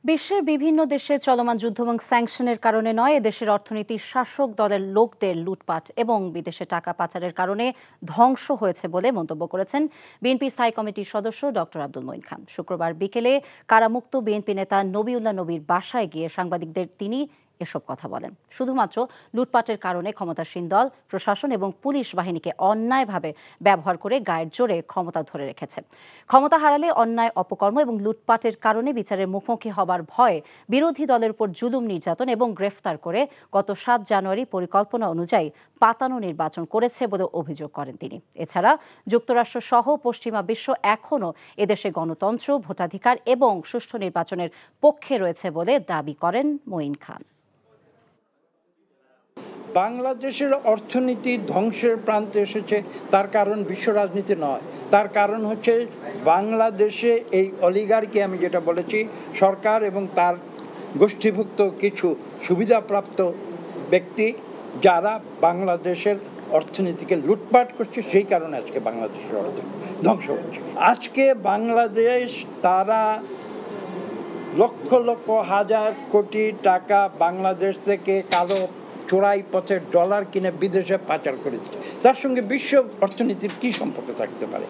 বিশ্বের বিভিন্ন দেশে চলমান যুদ্ধ এবং স্যাংশনের কারণে নয়, এদেশের অর্থনীতি শাসক দলের লোকদের লুটপাট এবং বিদেশে টাকা পাচারের কারণে ধ্বংস হয়েছে বলে মন্তব্য করেছেন বিএনপি স্থায়ী কমিটির সদস্য ডক্টর আব্দুল মঈন খান। শুক্রবার বিকেলে কারামুক্ত বিএনপি নেতা নবিউল্লাহ নবীর বাসায় গিয়ে সাংবাদিকদের তিনি এসব কথা বলেন। শুধুমাত্র লুটপাটের কারণে ক্ষমতাসীন দল, প্রশাসন এবং পুলিশ বাহিনীকে অন্যায়ভাবে ব্যবহার করে গায়ের জোরে ক্ষমতা ধরে রেখেছে। ক্ষমতা হারালে অন্যায়, অপকর্ম এবং লুটপাটের কারণে বিচারের মুখোমুখি হবার ভয়ে বিরোধী দলের উপর জুলুম নির্যাতন এবং গ্রেফতার করে গত ৭ জানুয়ারি পরিকল্পনা অনুযায়ী পাতানো নির্বাচন করেছে বলে অভিযোগ করেন তিনি। এছাড়া যুক্তরাষ্ট্র সহ পশ্চিমা বিশ্ব এখনও এদেশে গণতন্ত্র, ভোটাধিকার এবং সুষ্ঠু নির্বাচনের পক্ষে রয়েছে বলে দাবি করেন মঈন খান। বাংলাদেশের অর্থনীতি ধ্বংসের প্রান্তে এসেছে, তার কারণ বিশ্ব রাজনীতি নয়, তার কারণ হচ্ছে বাংলাদেশে এই অলিগার্কি, আমি যেটা বলেছি, সরকার এবং তার গোষ্ঠীভুক্ত কিছু সুবিধাপ্রাপ্ত ব্যক্তি যারা বাংলাদেশের অর্থনীতিকে লুটপাট করছে, সেই কারণে আজকে বাংলাদেশের অর্থনীতি ধ্বংস হচ্ছে। আজকে বাংলাদেশ তারা লক্ষ লক্ষ হাজার কোটি টাকা বাংলাদেশ থেকে কালো চোরাই পথে ডলার কিনে বিদেশে পাচার করে দিচ্ছে। তার সঙ্গে বিশ্ব অর্থনীতির কি সম্পর্ক থাকতে পারে?